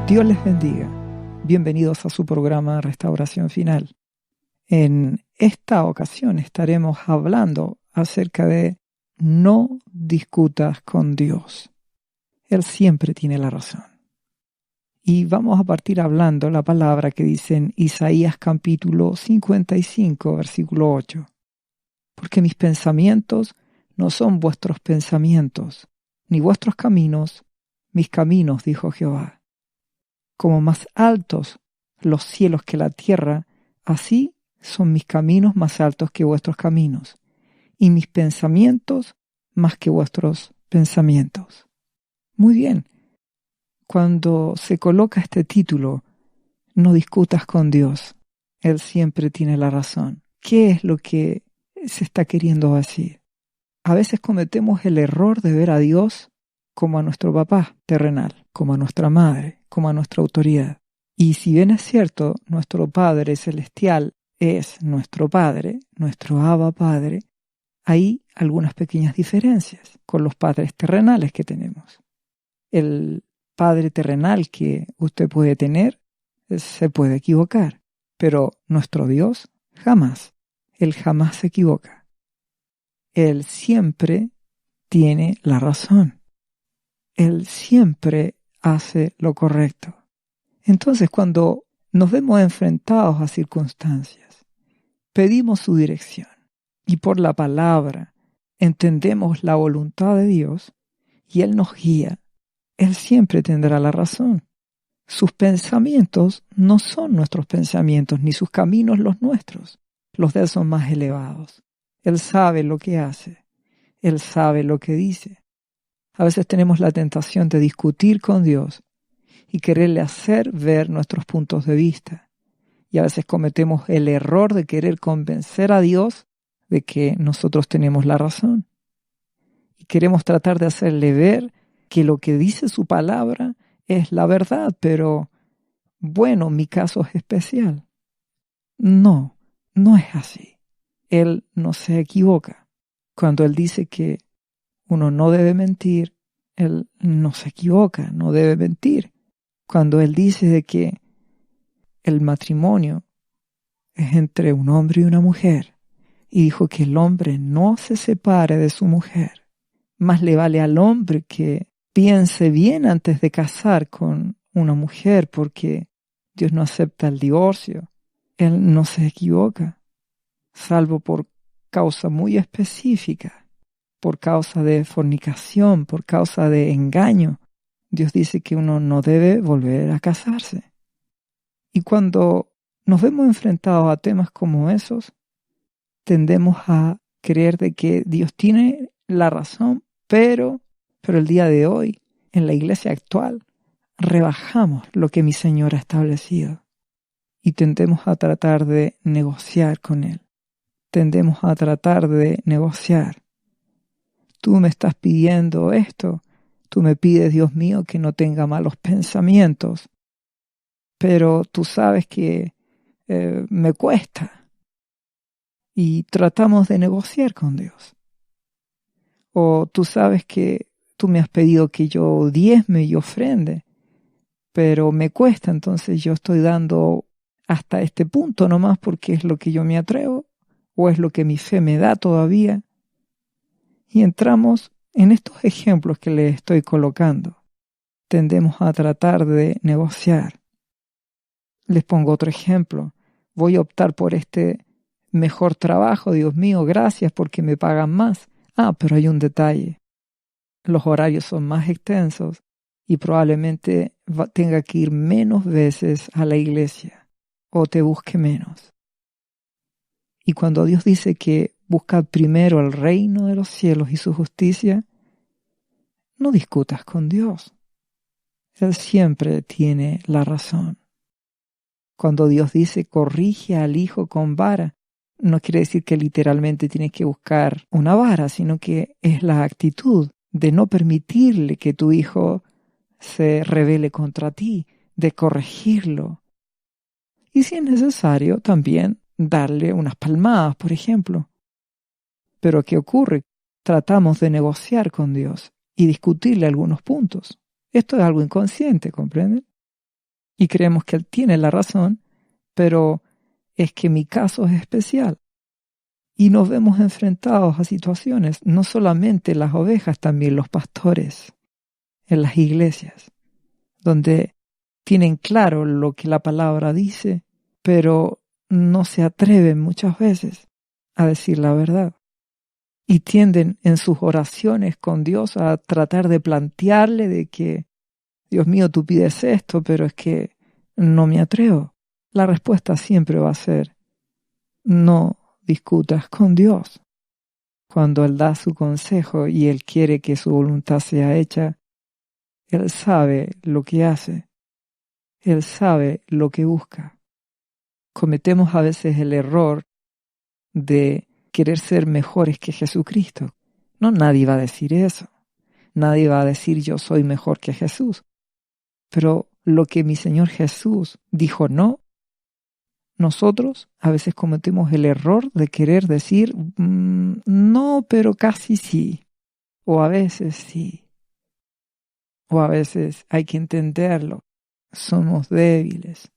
Dios les bendiga. Bienvenidos a su programa Restauración Final. En esta ocasión estaremos hablando acerca de no discutas con Dios. Él siempre tiene la razón. Y vamos a partir hablando la palabra que dice en Isaías capítulo 55, versículo 8. Porque mis pensamientos no son vuestros pensamientos, ni vuestros caminos, mis caminos, dijo Jehová. Como más altos los cielos que la tierra, así son mis caminos más altos que vuestros caminos, y mis pensamientos más que vuestros pensamientos. Muy bien, cuando se coloca este título, no discutas con Dios, Él siempre tiene la razón. ¿Qué es lo que se está queriendo decir? A veces cometemos el error de ver a Dios como a nuestro papá terrenal, como a nuestra madre, como a nuestra autoridad. Y si bien es cierto, nuestro Padre Celestial es nuestro Padre, nuestro Abba Padre, hay algunas pequeñas diferencias con los padres terrenales que tenemos. El Padre terrenal que usted puede tener se puede equivocar, pero nuestro Dios jamás. Él jamás se equivoca. Él siempre tiene la razón. Él siempre hace lo correcto. Entonces, cuando nos vemos enfrentados a circunstancias, pedimos su dirección y por la palabra entendemos la voluntad de Dios y Él nos guía, Él siempre tendrá la razón. Sus pensamientos no son nuestros pensamientos, ni sus caminos los nuestros. Los de Él son más elevados. Él sabe lo que hace. Él sabe lo que dice. A veces tenemos la tentación de discutir con Dios y quererle hacer ver nuestros puntos de vista. Y a veces cometemos el error de querer convencer a Dios de que nosotros tenemos la razón. Y queremos tratar de hacerle ver que lo que dice su palabra es la verdad, pero bueno, mi caso es especial. No, no es así. Él no se equivoca. Cuando Él dice que uno no debe mentir, Él no se equivoca, no debe mentir. Cuando Él dice de que el matrimonio es entre un hombre y una mujer, y dijo que el hombre no se separe de su mujer, más le vale al hombre que piense bien antes de casar con una mujer, porque Dios no acepta el divorcio. Él no se equivoca, salvo por causa muy específica. Por causa de fornicación, por causa de engaño. Dios dice que uno no debe volver a casarse. Y cuando nos vemos enfrentados a temas como esos, tendemos a creer de que Dios tiene la razón, pero el día de hoy, en la iglesia actual, rebajamos lo que mi Señor ha establecido y tendemos a tratar de negociar con Él. Tendemos a tratar de negociar. Tú me estás pidiendo esto, tú me pides, Dios mío, que no tenga malos pensamientos, pero tú sabes que me cuesta. Y tratamos de negociar con Dios. O tú sabes que tú me has pedido que yo diezme y ofrende, pero me cuesta, entonces yo estoy dando hasta este punto nomás porque es lo que yo me atrevo, o es lo que mi fe me da todavía. Y entramos en estos ejemplos que les estoy colocando. Tendemos a tratar de negociar. Les pongo otro ejemplo. Voy a optar por este mejor trabajo, Dios mío, gracias porque me pagan más. Pero hay un detalle. Los horarios son más extensos y probablemente tenga que ir menos veces a la iglesia o te busque menos. Y cuando Dios dice que buscad primero el reino de los cielos y su justicia, no discutas con Dios. Él siempre tiene la razón. Cuando Dios dice corrige al hijo con vara, no quiere decir que literalmente tienes que buscar una vara, sino que es la actitud de no permitirle que tu hijo se rebele contra ti, de corregirlo. Y si es necesario, también darle unas palmadas, por ejemplo. Pero ¿qué ocurre? Tratamos de negociar con Dios y discutirle algunos puntos. Esto es algo inconsciente, ¿comprenden? y creemos que Él tiene la razón, pero es que mi caso es especial. Y nos vemos enfrentados a situaciones, no solamente las ovejas, también los pastores en las iglesias, donde tienen claro lo que la palabra dice, pero no se atreven muchas veces a decir la verdad. Y tienden en sus oraciones con Dios a tratar de plantearle de que, Dios mío, tú pides esto, pero es que no me atrevo. La respuesta siempre va a ser, no discutas con Dios. Cuando Él da su consejo y Él quiere que su voluntad sea hecha, Él sabe lo que hace. Él sabe lo que busca. Cometemos a veces el error de querer ser mejores que Jesucristo. No, nadie va a decir eso. Nadie va a decir yo soy mejor que Jesús. Pero lo que mi Señor Jesús dijo no, nosotros a veces cometemos el error de querer decir no, pero casi sí. O a veces sí. O a veces hay que entenderlo. Somos débiles.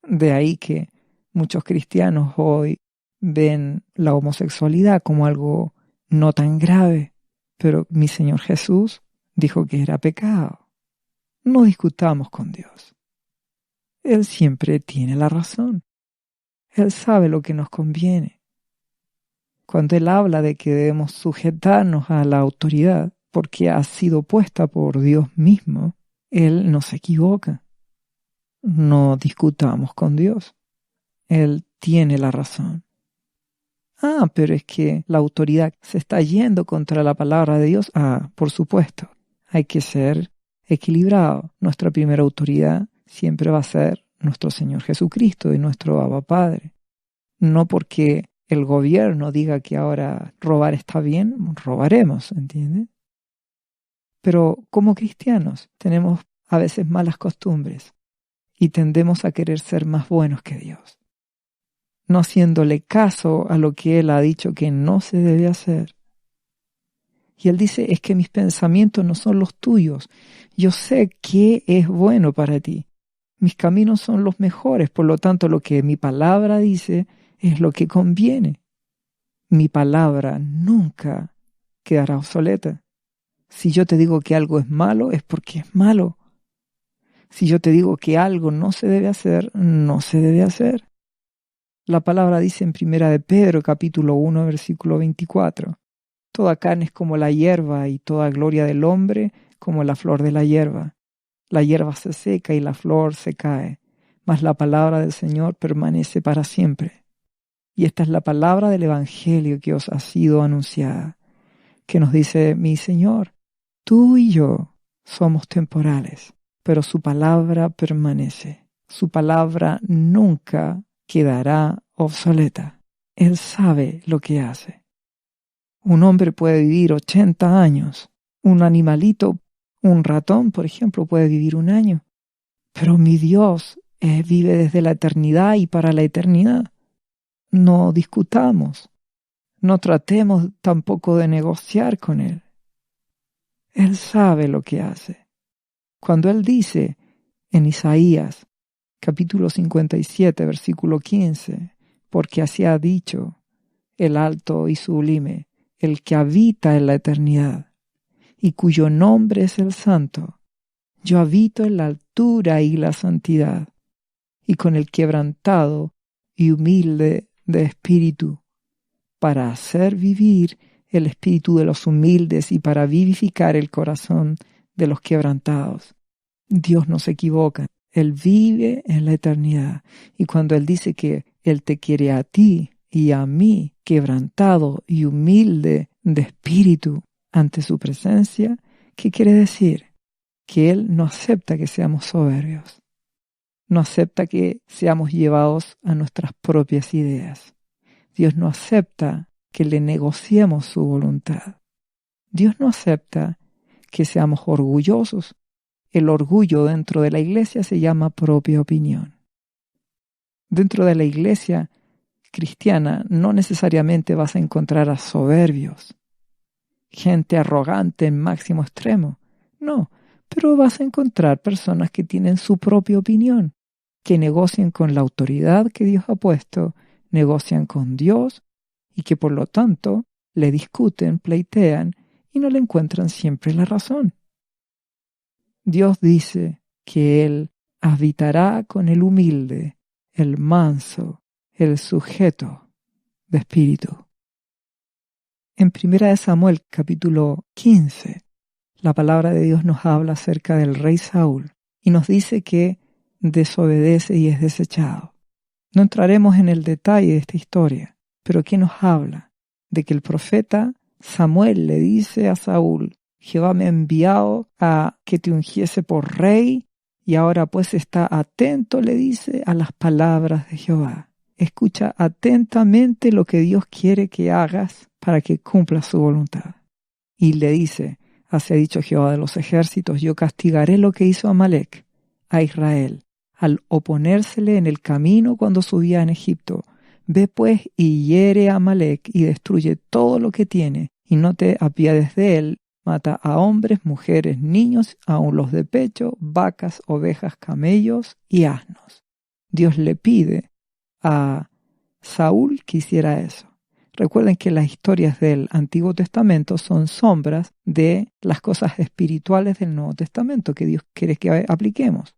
De ahí que muchos cristianos hoy ven la homosexualidad como algo no tan grave, pero mi Señor Jesús dijo que era pecado. No discutamos con Dios. Él siempre tiene la razón. Él sabe lo que nos conviene. Cuando Él habla de que debemos sujetarnos a la autoridad, porque ha sido puesta por Dios mismo, Él no se equivoca. No discutamos con Dios. Él tiene la razón. Pero es que la autoridad se está yendo contra la palabra de Dios. Por supuesto. Hay que ser equilibrado. Nuestra primera autoridad siempre va a ser nuestro Señor Jesucristo y nuestro Abba Padre. No porque el gobierno diga que ahora robar está bien, robaremos, ¿entiende? Pero como cristianos tenemos a veces malas costumbres y tendemos a querer ser más buenos que Dios, no haciéndole caso a lo que Él ha dicho que no se debe hacer. Y Él dice, es que mis pensamientos no son los tuyos. Yo sé qué es bueno para ti. Mis caminos son los mejores, por lo tanto lo que mi palabra dice es lo que conviene. Mi palabra nunca quedará obsoleta. Si yo te digo que algo es malo, es porque es malo. Si yo te digo que algo no se debe hacer, no se debe hacer. La palabra dice en 1 de Pedro, capítulo 1, versículo 24, toda carne es como la hierba y toda gloria del hombre como la flor de la hierba. La hierba se seca y la flor se cae, mas la palabra del Señor permanece para siempre. Y esta es la palabra del Evangelio que os ha sido anunciada, que nos dice mi Señor, tú y yo somos temporales, pero su palabra permanece. Su palabra nunca quedará obsoleta. Él sabe lo que hace. Un hombre puede vivir 80 años. Un animalito, un ratón, por ejemplo, puede vivir 1 año. Pero mi Dios vive desde la eternidad y para la eternidad. No discutamos. No tratemos tampoco de negociar con Él. Él sabe lo que hace. Cuando Él dice en Isaías, capítulo 57, versículo 15, porque así ha dicho el alto y sublime, el que habita en la eternidad, y cuyo nombre es el Santo. Yo habito en la altura y la santidad, y con el quebrantado y humilde de espíritu, para hacer vivir el espíritu de los humildes y para vivificar el corazón de los quebrantados. Dios no se equivoca. Él vive en la eternidad. Y cuando Él dice que Él te quiere a ti y a mí, quebrantado y humilde de espíritu ante su presencia, ¿qué quiere decir? Que Él no acepta que seamos soberbios. No acepta que seamos llevados a nuestras propias ideas. Dios no acepta que le negociemos su voluntad. Dios no acepta que seamos orgullosos. El orgullo dentro de la iglesia se llama propia opinión. Dentro de la iglesia cristiana no necesariamente vas a encontrar a soberbios, gente arrogante en máximo extremo. No, Pero vas a encontrar personas que tienen su propia opinión, que negocian con la autoridad que Dios ha puesto, negocian con Dios y que por lo tanto le discuten, pleitean y no le encuentran siempre la razón. Dios dice que Él habitará con el humilde, el manso, el sujeto de espíritu. En 1 Samuel capítulo 15, la palabra de Dios nos habla acerca del rey Saúl y nos dice que desobedece y es desechado. No entraremos en el detalle de esta historia, pero ¿qué nos habla? De que el profeta Samuel le dice a Saúl: Jehová me ha enviado a que te ungiese por rey, y ahora pues está atento, le dice, a las palabras de Jehová. Escucha atentamente lo que Dios quiere que hagas para que cumpla su voluntad. Y le dice: así ha dicho Jehová de los ejércitos, yo castigaré lo que hizo Amalec a Israel, al oponérsele en el camino cuando subía en Egipto. Ve pues y hiere a Amalec y destruye todo lo que tiene, y no te apiades de él. Mata a hombres, mujeres, niños, aun los de pecho, vacas, ovejas, camellos y asnos. Dios le pide a Saúl que hiciera eso. Recuerden que las historias del Antiguo Testamento son sombras de las cosas espirituales del Nuevo Testamento que Dios quiere que apliquemos.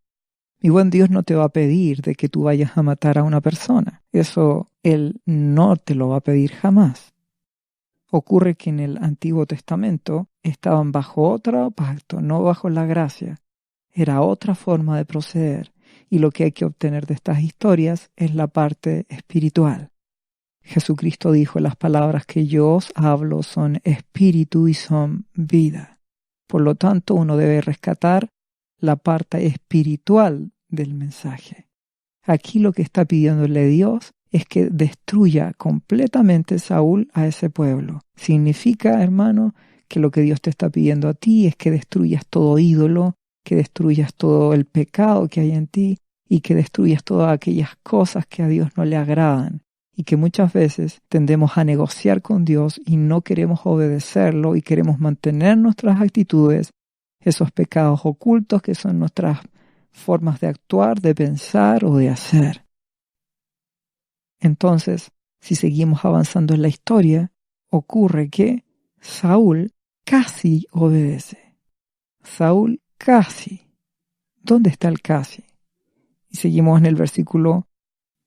Mi buen Dios no te va a pedir de que tú vayas a matar a una persona. Eso Él no te lo va a pedir jamás. Ocurre que en el Antiguo Testamento estaban bajo otro pacto, no bajo la gracia. Era otra forma de proceder, y lo que hay que obtener de estas historias es la parte espiritual. Jesucristo dijo: las palabras que yo os hablo son espíritu y son vida. Por lo tanto, uno debe rescatar la parte espiritual del mensaje. Aquí lo que está pidiéndole Dios es que destruya completamente Saúl a ese pueblo. Significa, hermano, que lo que Dios te está pidiendo a ti es que destruyas todo ídolo, que destruyas todo el pecado que hay en ti y que destruyas todas aquellas cosas que a Dios no le agradan. Y que muchas veces tendemos a negociar con Dios y no queremos obedecerlo y queremos mantener nuestras actitudes, esos pecados ocultos que son nuestras formas de actuar, de pensar o de hacer. Entonces, si seguimos avanzando en la historia, ocurre que Saúl casi obedece. Saúl casi. ¿Dónde está el casi? Y seguimos en el versículo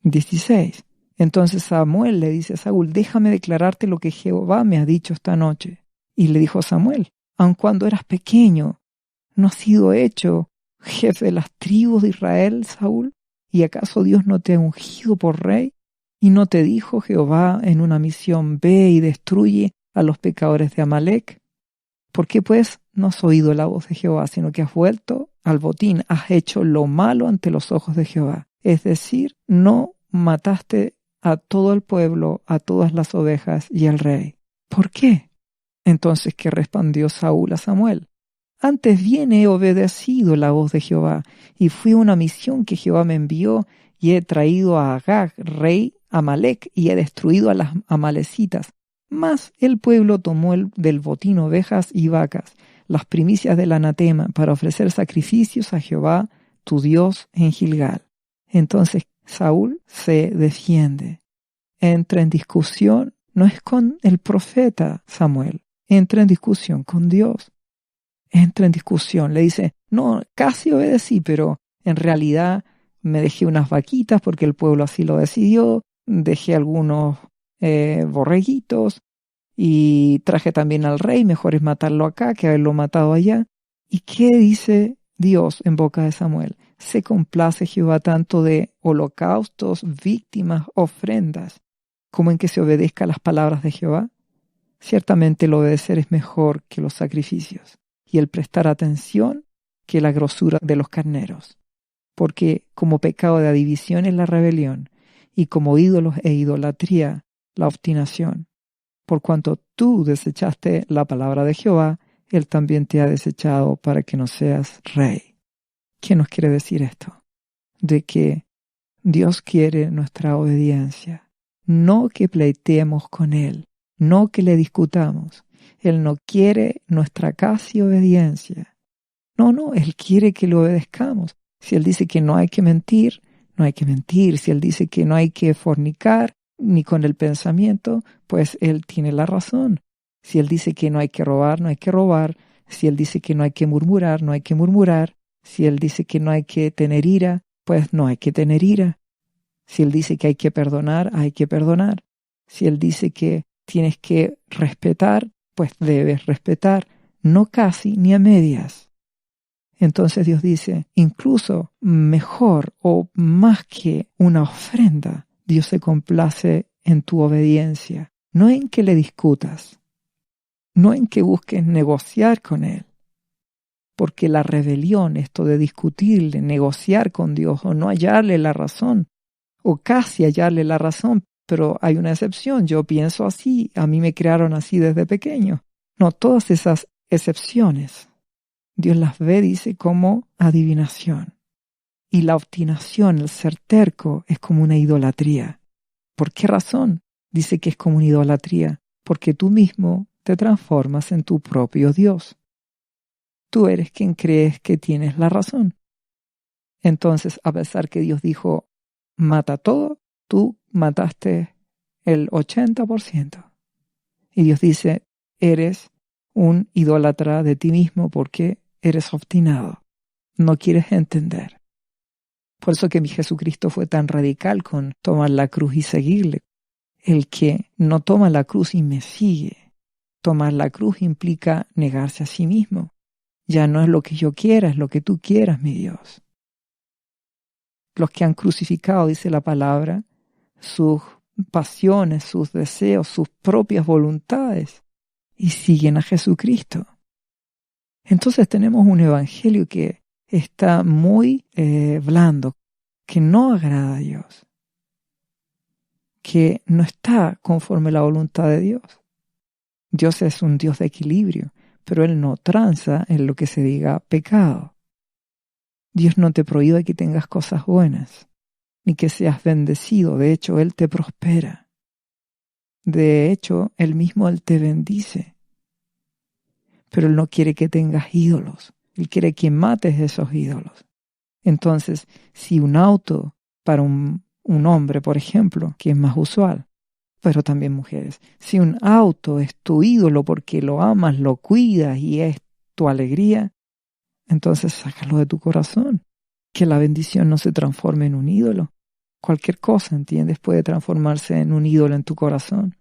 16. Entonces Samuel le dice a Saúl: déjame declararte lo que Jehová me ha dicho esta noche. Y le dijo Samuel: aun cuando eras pequeño, ¿no has sido hecho jefe de las tribus de Israel, Saúl? ¿Y acaso Dios no te ha ungido por rey? ¿Y no te dijo Jehová en una misión: ve y destruye a los pecadores de Amalec? ¿Por qué pues no has oído la voz de Jehová, sino que has vuelto al botín? Has hecho lo malo ante los ojos de Jehová. Es decir, no mataste a todo el pueblo, a todas las ovejas y al rey. ¿Por qué? Entonces, ¿qué respondió Saúl a Samuel? Antes bien he obedecido la voz de Jehová, y fui a una misión que Jehová me envió, y he traído a Agag, rey Amalec, y he destruido a las amalecitas. Mas el pueblo tomó del botín ovejas y vacas, las primicias del anatema, para ofrecer sacrificios a Jehová, tu Dios, en Gilgal. Entonces Saúl se defiende. Entra en discusión, no es con el profeta Samuel, entra en discusión con Dios. Entra en discusión, le dice: no, casi obedecí, pero en realidad me dejé unas vaquitas porque el pueblo así lo decidió, dejé algunos borreguitos y traje también al rey, mejor es matarlo acá que haberlo matado allá. ¿Y qué dice Dios en boca de Samuel? ¿Se complace Jehová tanto de holocaustos, víctimas, ofrendas, como en que se obedezca a las palabras de Jehová? Ciertamente el obedecer es mejor que los sacrificios, y el prestar atención que la grosura de los carneros. Porque como pecado de adivisión es la rebelión, y como ídolos e idolatría la obstinación. Por cuanto tú desechaste la palabra de Jehová, Él también te ha desechado para que no seas rey. ¿Qué nos quiere decir esto? De que Dios quiere nuestra obediencia, no que pleiteemos con Él, no que le discutamos. Él no quiere nuestra casi obediencia. No, Él quiere que le obedezcamos. Si Él dice que no hay que mentir, no hay que mentir. Si Él dice que no hay que fornicar, ni con el pensamiento, pues Él tiene la razón. Si Él dice que no hay que robar, no hay que robar. Si Él dice que no hay que murmurar, no hay que murmurar. Si Él dice que no hay que tener ira, pues no hay que tener ira. Si Él dice que hay que perdonar, hay que perdonar. Si Él dice que tienes que respetar, pues debes respetar, no casi ni a medias. Entonces Dios dice, incluso mejor o más que una ofrenda, Dios se complace en tu obediencia, no en que le discutas, no en que busques negociar con Él, porque la rebelión, esto de discutirle, negociar con Dios o no hallarle la razón, o casi hallarle la razón, pero hay una excepción, yo pienso así, a mí me crearon así desde pequeño. No, todas esas excepciones, Dios las ve, dice, como adivinación. Y la obstinación, el ser terco, es como una idolatría. ¿Por qué razón? Dice que es como una idolatría, porque tú mismo te transformas en tu propio Dios. Tú eres quien crees que tienes la razón. Entonces, a pesar que Dios dijo, mata todo, tú mataste el 80%. Y Dios dice, eres un idólatra de ti mismo porque eres obstinado. No quieres entender. Por eso que mi Jesucristo fue tan radical con tomar la cruz y seguirle. El que no toma la cruz y me sigue. Tomar la cruz implica negarse a sí mismo. Ya no es lo que yo quiera, es lo que tú quieras, mi Dios. Los que han crucificado, dice la palabra, sus pasiones, sus deseos, sus propias voluntades y siguen a Jesucristo. Entonces tenemos un evangelio que está muy blando, que no agrada a Dios, que no está conforme a la voluntad de Dios. Dios es un Dios de equilibrio, pero Él no tranza en lo que se diga pecado. Dios no te prohíbe que tengas cosas buenas, ni que seas bendecido. De hecho, Él te prospera. De hecho, Él mismo Él te bendice. Pero Él no quiere que tengas ídolos. Él quiere que mates esos ídolos. Entonces, si un auto para un hombre, por ejemplo, que es más usual, pero también mujeres, si un auto es tu ídolo porque lo amas, lo cuidas y es tu alegría, entonces sácalo de tu corazón. Que la bendición no se transforme en un ídolo. Cualquier cosa, ¿entiendes? Puede transformarse en un ídolo en tu corazón.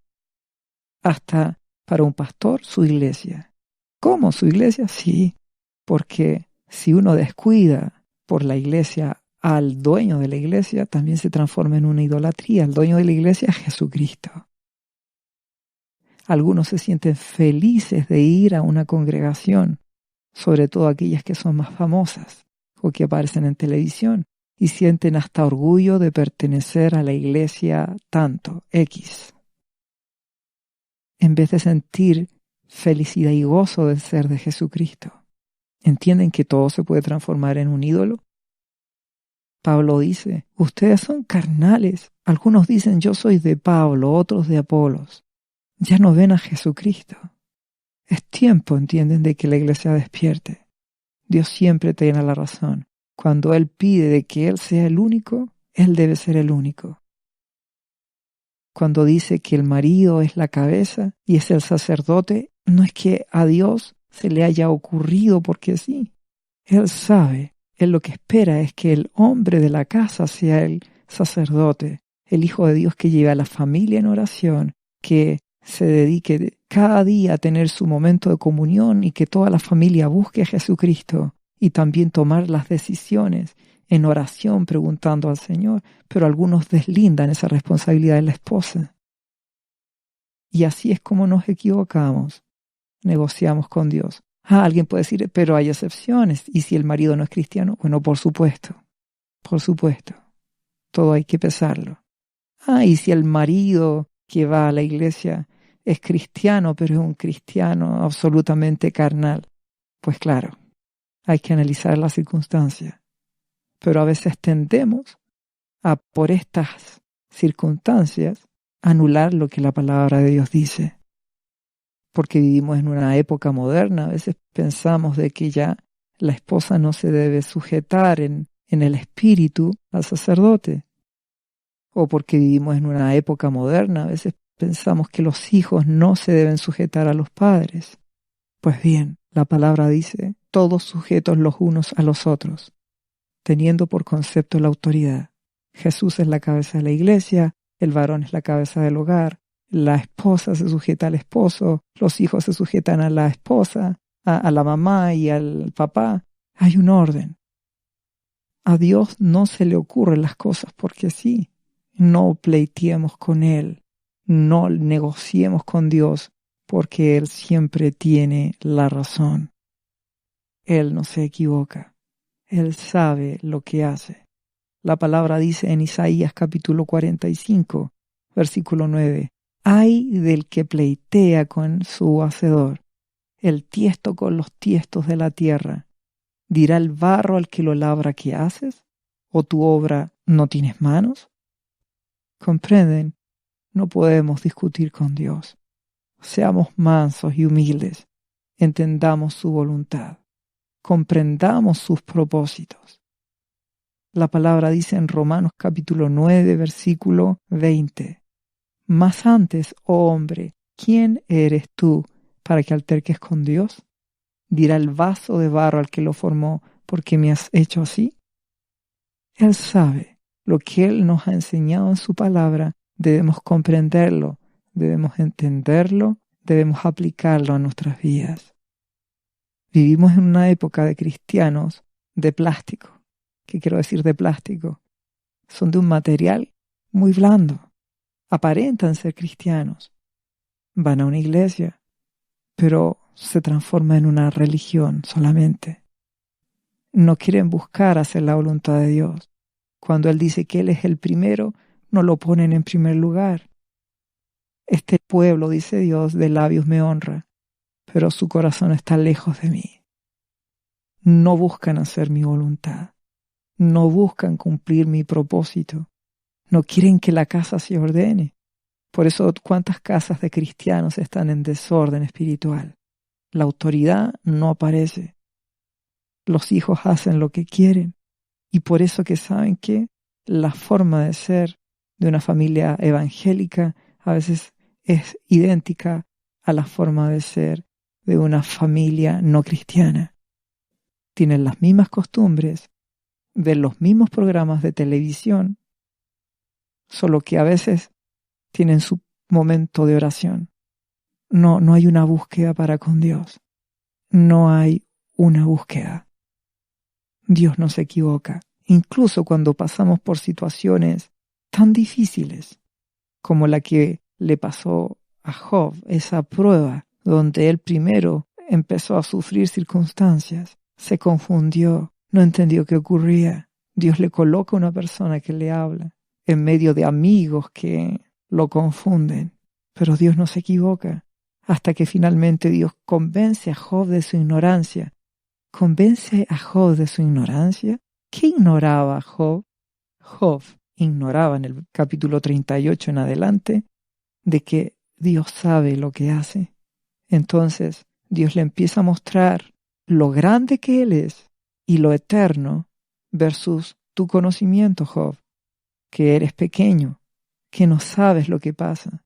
Hasta para un pastor, su iglesia. ¿Cómo su iglesia? Sí, porque si uno descuida por la iglesia al dueño de la iglesia, también se transforma en una idolatría. El dueño de la iglesia es Jesucristo. Algunos se sienten felices de ir a una congregación, sobre todo aquellas que son más famosas o que aparecen en televisión, y sienten hasta orgullo de pertenecer a la iglesia tanto, X. En vez de sentir felicidad y gozo de ser de Jesucristo. ¿Entienden que todo se puede transformar en un ídolo? Pablo dice, ustedes son carnales. Algunos dicen, yo soy de Pablo, otros de Apolos. Ya no ven a Jesucristo. Es tiempo, ¿entienden?, de que la iglesia despierte. Dios siempre tiene la razón. Cuando Él pide de que Él sea el único, Él debe ser el único. Cuando dice que el marido es la cabeza y es el sacerdote, no es que a Dios se le haya ocurrido porque sí. Él sabe, Él lo que espera es que el hombre de la casa sea el sacerdote, el Hijo de Dios que lleve a la familia en oración, que se dedique cada día a tener su momento de comunión y que toda la familia busque a Jesucristo y también tomar las decisiones en oración preguntando al Señor, pero algunos deslindan esa responsabilidad de la esposa. Y así es como nos equivocamos, negociamos con Dios. Alguien puede decir, pero hay excepciones, ¿y si el marido no es cristiano? Bueno, por supuesto, todo hay que pesarlo. Y si el marido que va a la iglesia es cristiano, pero es un cristiano absolutamente carnal, pues claro, hay que analizar las circunstancias. Pero a veces tendemos a, por estas circunstancias, anular lo que la palabra de Dios dice. Porque vivimos en una época moderna, a veces pensamos de que ya La esposa no se debe sujetar en el espíritu al sacerdote. O porque vivimos en una época moderna, a veces pensamos que los hijos no se deben sujetar a los padres. Pues bien, la palabra dice, todos sujetos los unos a los otros, teniendo por concepto la autoridad. Jesús es la cabeza de la iglesia, el varón es la cabeza del hogar, la esposa se sujeta al esposo, los hijos se sujetan a la esposa, a la mamá y al papá. Hay un orden. A Dios no se le ocurren las cosas porque sí. No pleiteemos con Él, no negociemos con Dios, porque Él siempre tiene la razón. Él no se equivoca. Él sabe lo que hace. La palabra dice en Isaías capítulo 45, versículo 9, «Ay del que pleitea con su hacedor, el tiesto con los tiestos de la tierra. ¿Dirá el barro al que lo labra qué haces? ¿O tu obra no tienes manos?» ¿Comprenden? No podemos discutir con Dios. Seamos mansos y humildes. Entendamos su voluntad. Comprendamos sus propósitos. La palabra dice en Romanos capítulo 9, versículo 20. «Mas antes, oh hombre, ¿quién eres tú para que alterques con Dios? ¿Dirá el vaso de barro al que lo formó, ¿por qué me has hecho así?» Él sabe lo que Él nos ha enseñado en su palabra. Debemos comprenderlo, debemos entenderlo, debemos aplicarlo a nuestras vidas. Vivimos en una época de cristianos de plástico. ¿Qué quiero decir de plástico? Son de un material muy blando. Aparentan ser cristianos. Van a una iglesia, pero se transforma en una religión solamente. No quieren buscar hacer la voluntad de Dios. Cuando Él dice que Él es el primero, no lo ponen en primer lugar. Este pueblo, dice Dios, de labios me honra, pero su corazón está lejos de mí. No buscan hacer mi voluntad. No buscan cumplir mi propósito. No quieren que la casa se ordene. Por eso, ¿cuántas casas de cristianos están en desorden espiritual? La autoridad no aparece. Los hijos hacen lo que quieren. Y por eso que saben que la forma de ser de una familia evangélica a veces es idéntica a la forma de ser de una familia no cristiana. Tienen las mismas costumbres, ven los mismos programas de televisión, solo que a veces tienen su momento de oración. No hay una búsqueda para con Dios. No hay una búsqueda. Dios no se equivoca. Incluso cuando pasamos por situaciones tan difíciles como la que le pasó a Job, esa prueba donde él primero empezó a sufrir circunstancias, se confundió, no entendió qué ocurría. Dios le coloca una persona que le habla en medio de amigos que lo confunden, pero Dios no se equivoca hasta que finalmente Dios convence a Job de su ignorancia. ¿Convence a Job de su ignorancia? ¿Qué ignoraba Job? Job ignoraba en el capítulo 38 en adelante de que Dios sabe lo que hace. Entonces Dios le empieza a mostrar lo grande que Él es y lo eterno versus tu conocimiento, Job, que eres pequeño, que no sabes lo que pasa.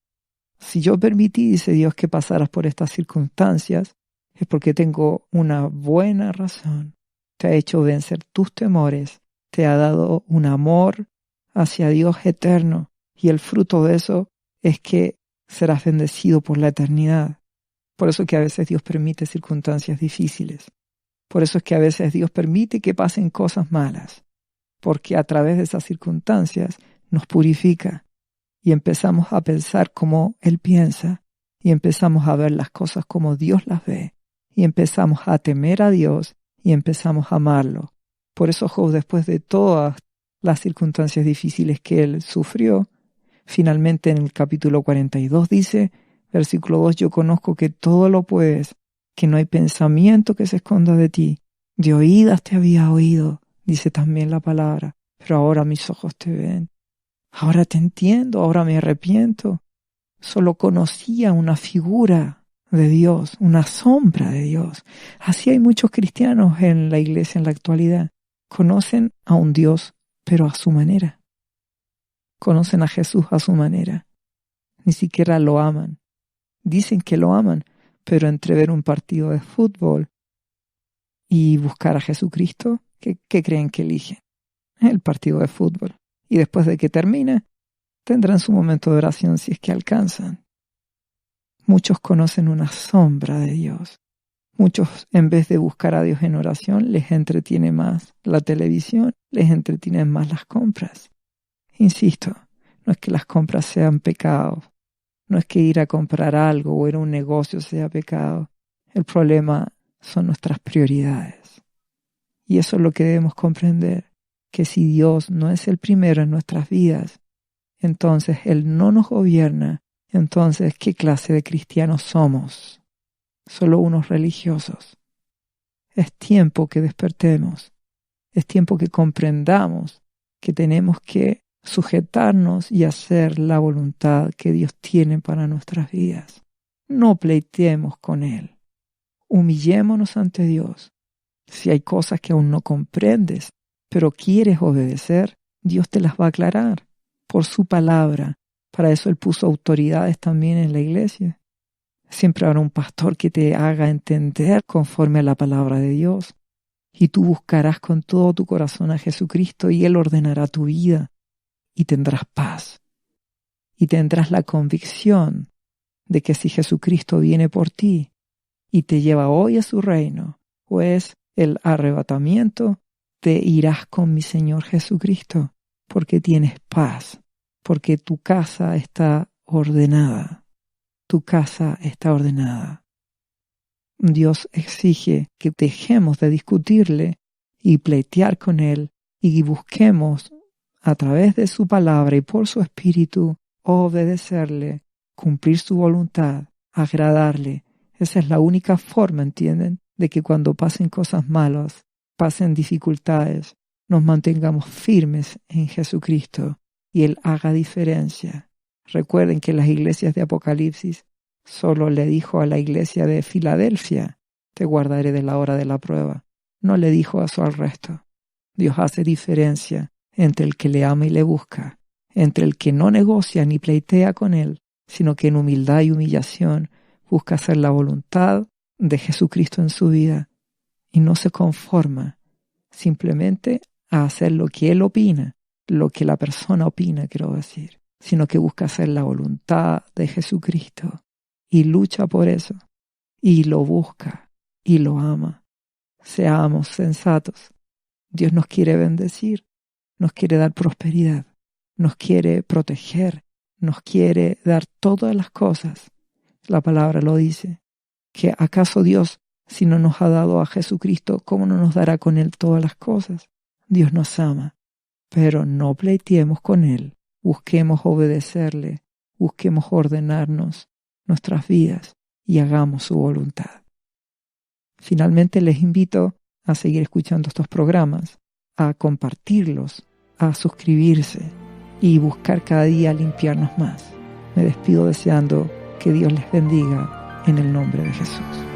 Si yo permití, dice Dios, que pasaras por estas circunstancias, es porque tengo una buena razón. Te ha hecho vencer tus temores, te ha dado un amor hacia Dios eterno, y el fruto de eso es que serás bendecido por la eternidad. Por eso es que a veces Dios permite circunstancias difíciles. Por eso es que a veces Dios permite que pasen cosas malas, porque a través de esas circunstancias nos purifica y empezamos a pensar como Él piensa, y empezamos a ver las cosas como Dios las ve, y empezamos a temer a Dios y empezamos a amarlo. Por eso Job, después de todas las circunstancias difíciles que él sufrió, finalmente en el capítulo 42 dice, versículo 2, yo conozco que todo lo puedes, que no hay pensamiento que se esconda de ti. De oídas te había oído, dice también la palabra, pero ahora mis ojos te ven. Ahora te entiendo, ahora me arrepiento. Solo conocía una figura de Dios, una sombra de Dios. Así hay muchos cristianos en la iglesia en la actualidad. Conocen a un Dios, pero a su manera. Conocen a Jesús a su manera. Ni siquiera lo aman. Dicen que lo aman, pero entre ver un partido de fútbol y buscar a Jesucristo, ¿qué creen que eligen? El partido de fútbol. Y después de que termine, tendrán su momento de oración si es que alcanzan. Muchos conocen una sombra de Dios. Muchos, en vez de buscar a Dios en oración, les entretiene más la televisión, les entretienen más las compras. Insisto, no es que las compras sean pecado, no es que ir a comprar algo o ir a un negocio sea pecado. El problema son nuestras prioridades. Y eso es lo que debemos comprender, que si Dios no es el primero en nuestras vidas, entonces Él no nos gobierna. Entonces, ¿qué clase de cristianos somos? Solo unos religiosos. Es tiempo que despertemos. Es tiempo que comprendamos que tenemos que sujetarnos y hacer la voluntad que Dios tiene para nuestras vidas. No pleiteemos con Él. Humillémonos ante Dios. Si hay cosas que aún no comprendes, pero quieres obedecer, Dios te las va a aclarar por su palabra. Para eso Él puso autoridades también en la iglesia. Siempre habrá un pastor que te haga entender conforme a la palabra de Dios. Y tú buscarás con todo tu corazón a Jesucristo y Él ordenará tu vida. Y tendrás paz. Y tendrás la convicción de que si Jesucristo viene por ti y te lleva hoy a su reino, pues el arrebatamiento, te irás con mi Señor Jesucristo, porque tienes paz, porque tu casa está ordenada. Tu casa está ordenada. Dios exige que dejemos de discutirle y pleitear con Él y busquemos a través de su palabra y por su espíritu obedecerle, cumplir su voluntad, agradarle. Esa es la única forma, ¿entienden?, de que cuando pasen cosas malas, pasen dificultades, nos mantengamos firmes en Jesucristo y Él haga diferencia. Recuerden que las iglesias de Apocalipsis solo le dijo a la iglesia de Filadelfia, te guardaré de la hora de la prueba. No le dijo eso al resto. Dios hace diferencia entre el que le ama y le busca, entre el que no negocia ni pleitea con Él, sino que en humildad y humillación busca hacer la voluntad de Jesucristo en su vida y no se conforma simplemente a hacer lo que Él opina, lo que la persona opina, quiero decir, sino que busca hacer la voluntad de Jesucristo y lucha por eso y lo busca y lo ama. Seamos sensatos. Dios nos quiere bendecir, nos quiere dar prosperidad, nos quiere proteger, nos quiere dar todas las cosas. La palabra lo dice, que acaso Dios, si no nos ha dado a Jesucristo, ¿cómo no nos dará con Él todas las cosas? Dios nos ama, pero no pleiteemos con Él, busquemos obedecerle, busquemos ordenarnos nuestras vidas y hagamos su voluntad. Finalmente les invito a seguir escuchando estos programas, a compartirlos, a suscribirse y buscar cada día limpiarnos más. Me despido deseando que Dios les bendiga en el nombre de Jesús.